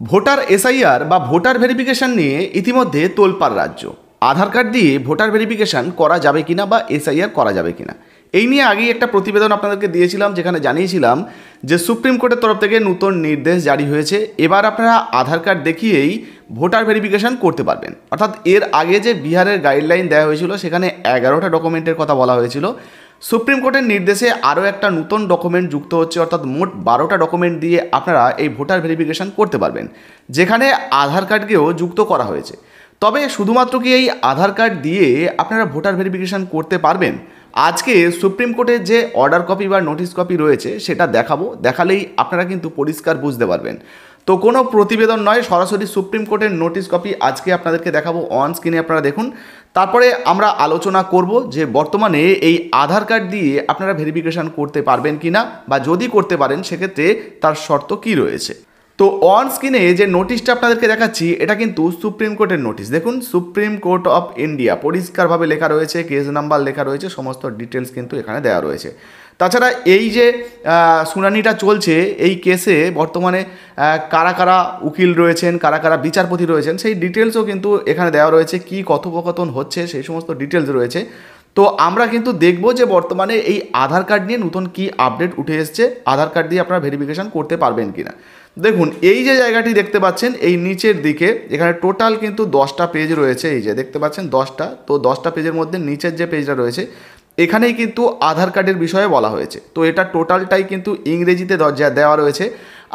Voter SIR বা voter verification নিয়ে ইতিমধ্যে তোলপাড় রাজ্য। আধার কার্ড দিয়ে ভোটার ভেরিফিকেশন করা যাবে কিনা বা এসআইআর করা যাবে কিনা, এই নিয়ে আগেই একটা প্রতিবেদন আপনাদেরকে দিয়েছিলাম, যেখানে জানিয়েছিলাম যে সুপ্রিম কোর্টের তরফ থেকে নতুন নির্দেশ জারি হয়েছে। এবার আপনারা আধার কার্ড দেখিয়েই ভোটার ভেরিফিকেশন করতে পারবেন। অর্থাৎ এর আগে যে বিহারের গাইডলাইন দেওয়া হয়েছিল সেখানে 11টা ডকুমেন্টের কথা বলা হয়েছিল, সুপ্রিম কোর্টের নির্দেশে আরও একটা নতুন ডকুমেন্ট যুক্ত হচ্ছে, অর্থাৎ মোট 12টা ডকুমেন্ট দিয়ে আপনারা এই ভোটার ভেরিফিকেশন করতে পারবেন, যেখানে আধার কার্ডকেও যুক্ত করা হয়েছে। তবে শুধুমাত্র কি এই আধার কার্ড দিয়ে আপনারা ভোটার ভেরিফিকেশন করতে পারবেন? আজকে সুপ্রিম কোর্টের যে অর্ডার কপি বা নোটিশ কপি রয়েছে সেটা দেখাবো, দেখালেই আপনারা কিন্তু পরিষ্কার বুঝতে পারবেন। তো কোনো প্রতিবেদন নয়, সরাসরি সুপ্রিম কোর্টের নোটিশ কপি আজকে আপনাদেরকে দেখাবো, অন স্ক্রিনে আপনারা দেখুন। তারপরে আমরা আলোচনা করব যে বর্তমানে এই আধার কার্ড দিয়ে আপনারা ভেরিফিকেশন করতে পারবেন কিনা, বা যদি করতে পারেন সেক্ষেত্রে তার শর্ত কী রয়েছে। তো অন স্ক্রিনে যে নোটিশটা আপনাদেরকে দেখাচ্ছি এটা কিন্তু সুপ্রিম কোর্টের নোটিশ। দেখুন, সুপ্রিম কোর্ট অফ ইন্ডিয়া পরিষ্কারভাবে লেখা রয়েছে, কেস নাম্বার লেখা রয়েছে, সমস্ত ডিটেলস কিন্তু এখানে দেওয়া রয়েছে। তাছাড়া এই যে শুনানিটা চলছে এই কেসে বর্তমানে কারা কারা উকিল রয়েছেন, কারা কারা বিচারপতি রয়েছেন, সেই ডিটেলসও কিন্তু এখানে দেওয়া রয়েছে, কি কথোপকথন হচ্ছে সেই সমস্ত ডিটেলস রয়েছে। তো আমরা কিন্তু দেখব যে বর্তমানে এই আধার কার্ড নিয়ে নতুন কি আপডেট উঠে এসছে, আধার কার্ড দিয়ে আপনারা ভেরিফিকেশন করতে পারবেন কিনা। দেখুন, এই যে জায়গাটি দেখতে পাচ্ছেন এই নিচের দিকে, এখানে টোটাল কিন্তু 10টা পেজ রয়েছে, এই যে দেখতে পাচ্ছেন 10টা। তো 10টা পেজের মধ্যে নিচের যে পেজটা রয়েছে এখানেই কিন্তু আধার কার্ডের বিষয়ে বলা হয়েছে। তো এটা টোটালটাই কিন্তু ইংরেজিতে দেওয়া রয়েছে।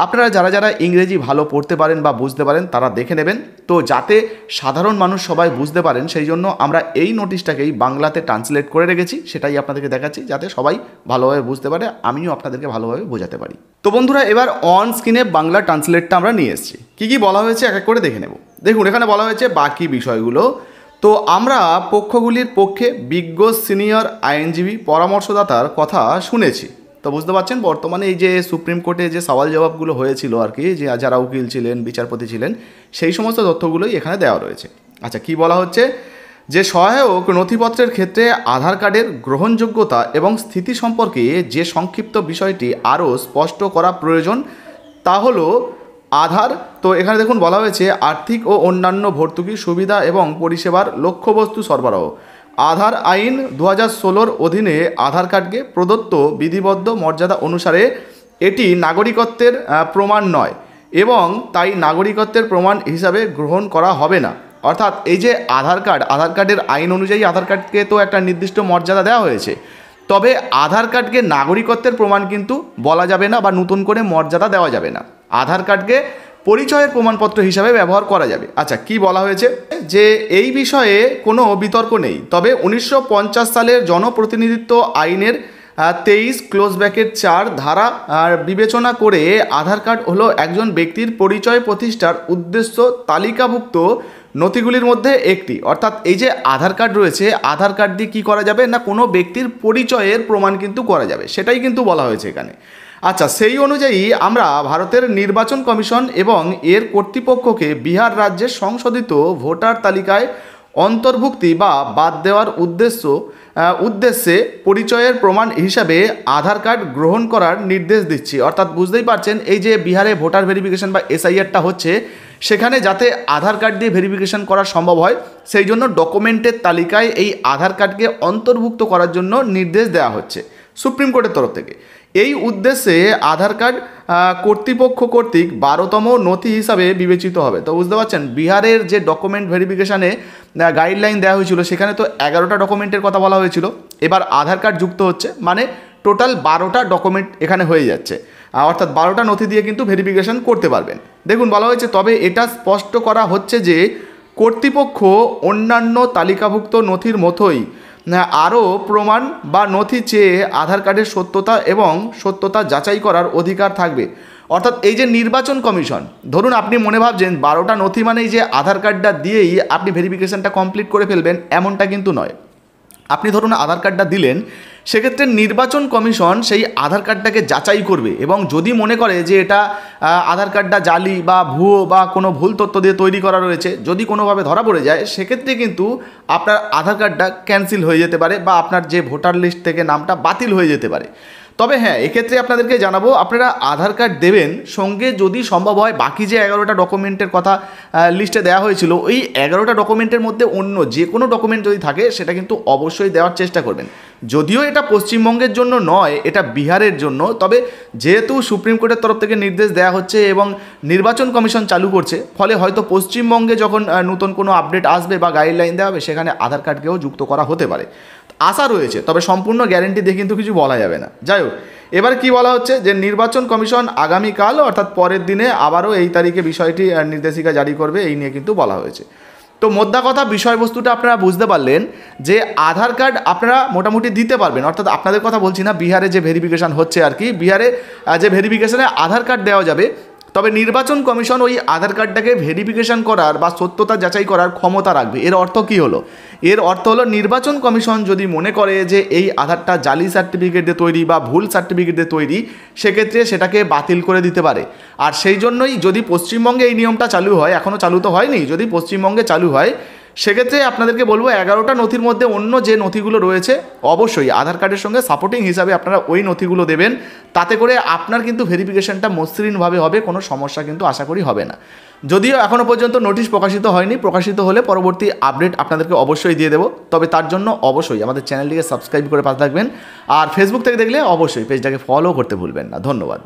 আপনারা যারা যারা ইংরেজি ভালো পড়তে পারেন বা বুঝতে পারেন তারা দেখে নেবেন। তো যাতে সাধারণ মানুষ সবাই বুঝতে পারেন সেই জন্য আমরা এই নোটিশটাকেই বাংলাতে ট্রান্সলেট করে রেখেছি, সেটাই আপনাদেরকে দেখাচ্ছি যাতে সবাই ভালোভাবে বুঝতে পারে, আমিও আপনাদেরকে ভালোভাবে বোঝাতে পারি। তো বন্ধুরা, এবার অন স্ক্রিনে বাংলা ট্রান্সলেটটা আমরা নিয়ে এসেছি। কী কী বলা হয়েছে এক এক করে দেখে নেব। দেখুন, এখানে বলা হয়েছে বাকি বিষয়গুলো। তো আমরা পক্ষগুলির পক্ষে বিজ্ঞ সিনিয়র আইনজীবী পরামর্শদাতার কথা শুনেছি। তো বুঝতে পারছেন বর্তমানে এই যে সুপ্রিম কোর্টে যে সওয়াল জবাবগুলো হয়েছিল আর কি, যে যারা উকিল ছিলেন, বিচারপতি ছিলেন, সেই সমস্ত তথ্যগুলোই এখানে দেওয়া রয়েছে। আচ্ছা, কি বলা হচ্ছে যে সহায়ক নথিপত্রের ক্ষেত্রে আধার কার্ডের গ্রহণযোগ্যতা এবং স্থিতি সম্পর্কে যে সংক্ষিপ্ত বিষয়টি আরও স্পষ্ট করা প্রয়োজন তা হলো আধার। তো এখানে দেখুন বলা হয়েছে আর্থিক ও অন্যান্য ভর্তুকি সুবিধা এবং পরিষেবার লক্ষ্যবস্তু সরবরাহ। আধার আইন 2016 অধীনে আধার কার্ডকে প্রদত্ত বিধিবদ্ধ মর্যাদা অনুসারে এটি নাগরিকত্বের প্রমাণ নয় এবং তাই নাগরিকত্বের প্রমাণ হিসাবে গ্রহণ করা হবে না। অর্থাৎ এই যে আধার কার্ডের আইন অনুযায়ী আধার কার্ডকে তো একটা নির্দিষ্ট মর্যাদা দেওয়া হয়েছে, তবে আধার কার্ডকে নাগরিকত্বের প্রমাণ কিন্তু বলা যাবে না বা নতুন করে মর্যাদা দেওয়া যাবে না। আধার কার্ডকে পরিচয়ের প্রমাণপত্র হিসাবে ব্যবহার করা যাবে। আচ্ছা, কি বলা হয়েছে যে এই বিষয়ে কোনো বিতর্ক নেই, তবে 1950 সালের জনপ্রতিনিধিত্ব আইনের 23(4) ধারা বিবেচনা করে আধার কার্ড হলো একজন ব্যক্তির পরিচয় প্রতিষ্ঠার উদ্দেশ্য তালিকাভুক্ত নথিগুলির মধ্যে একটি। অর্থাৎ এই যে আধার কার্ড রয়েছে, আধার কার্ড দিয়ে কী করা যাবে না, কোনো ব্যক্তির পরিচয়ের প্রমাণ কিন্তু করা যাবে, সেটাই কিন্তু বলা হয়েছে এখানে। আচ্ছা, সেই অনুযায়ী আমরা ভারতের নির্বাচন কমিশন এবং এর কর্তৃপক্ষকে বিহার রাজ্যের সংশোধিত ভোটার তালিকায় অন্তর্ভুক্তি বা বাদ দেওয়ার উদ্দেশ্যে পরিচয়ের প্রমাণ হিসাবে আধার কার্ড গ্রহণ করার নির্দেশ দিচ্ছি। অর্থাৎ বুঝতেই পারছেন এই যে বিহারে ভোটার ভেরিফিকেশন বা এসআইআরটা হচ্ছে, সেখানে যাতে আধার কার্ড দিয়ে ভেরিফিকেশন করা সম্ভব হয় সেই জন্য ডকুমেন্টের তালিকায় এই আধার কার্ডকে অন্তর্ভুক্ত করার জন্য নির্দেশ দেওয়া হচ্ছে সুপ্রিম কোর্টের তরফ থেকে। এই উদ্দেশ্যে আধার কার্ড কর্তৃপক্ষ কর্তৃক 12তম নথি হিসাবে বিবেচিত হবে। তো বুঝতে পারছেন বিহারের যে ডকুমেন্ট ভেরিফিকেশানে গাইডলাইন দেওয়া হয়েছিল সেখানে তো 11টা ডকুমেন্টের কথা বলা হয়েছিল, এবার আধার কার্ড যুক্ত হচ্ছে, মানে টোটাল 12টা ডকুমেন্ট এখানে হয়ে যাচ্ছে। অর্থাৎ 12টা নথি দিয়ে কিন্তু ভেরিফিকেশান করতে পারবেন। দেখুন বলা হয়েছে, তবে এটা স্পষ্ট করা হচ্ছে যে কর্তৃপক্ষ অন্যান্য তালিকাভুক্ত নথির মতোই আরও প্রমাণ বা নথি চেয়ে আধার কার্ডের সত্যতা যাচাই করার অধিকার থাকবে। অর্থাৎ এই যে নির্বাচন কমিশন, ধরুন আপনি মনে ভাবছেন 12টা নথি মানেই যে আধার কার্ডটা দিয়েই আপনি ভেরিফিকেশনটা কমপ্লিট করে ফেলবেন, এমনটা কিন্তু নয়। আপনি ধরুন আধার কার্ডটা দিলেন, সেক্ষেত্রে নির্বাচন কমিশন সেই আধার কার্ডটাকে যাচাই করবে এবং যদি মনে করে যে এটা আধার কার্ডটা জালি বা ভুয়ো বা কোনো ভুল তথ্য দিয়ে তৈরি করা রয়েছে, যদি কোনোভাবে ধরা পড়ে যায় সেক্ষেত্রে কিন্তু আপনার আধার কার্ডটা ক্যান্সেল হয়ে যেতে পারে বা আপনার যে ভোটার লিস্ট থেকে নামটা বাতিল হয়ে যেতে পারে। তবে হ্যাঁ, এক্ষেত্রে আপনাদেরকে জানাবো, আপনারা আধার কার্ড দেবেন, সঙ্গে যদি সম্ভব হয় বাকি যে 11টা ডকুমেন্টের কথা লিস্টে দেওয়া হয়েছিল, ওই 11টা ডকুমেন্টের মধ্যে অন্য যে কোনো ডকুমেন্ট যদি থাকে সেটা কিন্তু অবশ্যই দেওয়ার চেষ্টা করবেন। যদিও এটা পশ্চিমবঙ্গের জন্য নয়, এটা বিহারের জন্য, তবে যেহেতু সুপ্রিম কোর্টের তরফ থেকে নির্দেশ দেওয়া হচ্ছে এবং নির্বাচন কমিশন চালু করছে, ফলে হয়তো পশ্চিমবঙ্গে যখন নতুন কোনো আপডেট আসবে বা গাইডলাইন দেওয়া হবে, সেখানে আধার কার্ডকেও যুক্ত করা হতে পারে, আশা রয়েছে। তবে সম্পূর্ণ গ্যারেন্টি দিয়ে কিন্তু কিছু বলা যাবে না। যাই হোক, এবার কি বলা হচ্ছে যে নির্বাচন কমিশন আগামীকাল অর্থাৎ পরের দিনে আবারও এই তারিখে বিষয়টি নির্দেশিকা জারি করবে, এই নিয়ে কিন্তু বলা হয়েছে। তো মোদ্দা কথা, বিষয়বস্তুটা আপনারা বুঝতে পারলেন যে আধার কার্ড আপনারা মোটামুটি দিতে পারবেন, অর্থাৎ আপনাদের কথা বলছি না, বিহারে যে ভেরিফিকেশান হচ্ছে আর কি, বিহারে যে ভেরিফিকেশানে আধার কার্ড দেওয়া যাবে, তবে নির্বাচন কমিশন ওই আধার কার্ডটাকে ভেরিফিকেশান করার বা সত্যতা যাচাই করার ক্ষমতা রাখবে। এর অর্থ কী হলো? এর অর্থ হলো নির্বাচন কমিশন যদি মনে করে যে এই আধারটা জালি সার্টিফিকেট দিয়ে তৈরি বা ভুল সার্টিফিকেট দিয়ে তৈরি, সেক্ষেত্রে সেটাকে বাতিল করে দিতে পারে। আর সেই জন্যই যদি পশ্চিমবঙ্গে এই নিয়মটা চালু হয়, এখনও চালু তো হয়নি, যদি পশ্চিমবঙ্গে চালু হয়, সেক্ষেত্রে আপনাদেরকে বলবো 11টা নথির মধ্যে অন্য যে নথিগুলো রয়েছে অবশ্যই আধার কার্ডের সঙ্গে সাপোর্টিং হিসাবে আপনারা ওই নথিগুলো দেবেন। তাতে করে আপনার কিন্তু ভেরিফিকেশনটা মসৃণভাবে হবে, কোনো সমস্যা কিন্তু আশা করি হবে না। যদিও এখনও পর্যন্ত নোটিশ প্রকাশিত হয়নি, প্রকাশিত হলে পরবর্তী আপডেট আপনাদেরকে অবশ্যই দিয়ে দেবো। তবে তার জন্য অবশ্যই আমাদের চ্যানেলটিকে সাবস্ক্রাইব করে পাশে থাকবেন, আর ফেসবুক থেকে দেখলে অবশ্যই পেজটাকে ফলো করতে ভুলবেন না। ধন্যবাদ।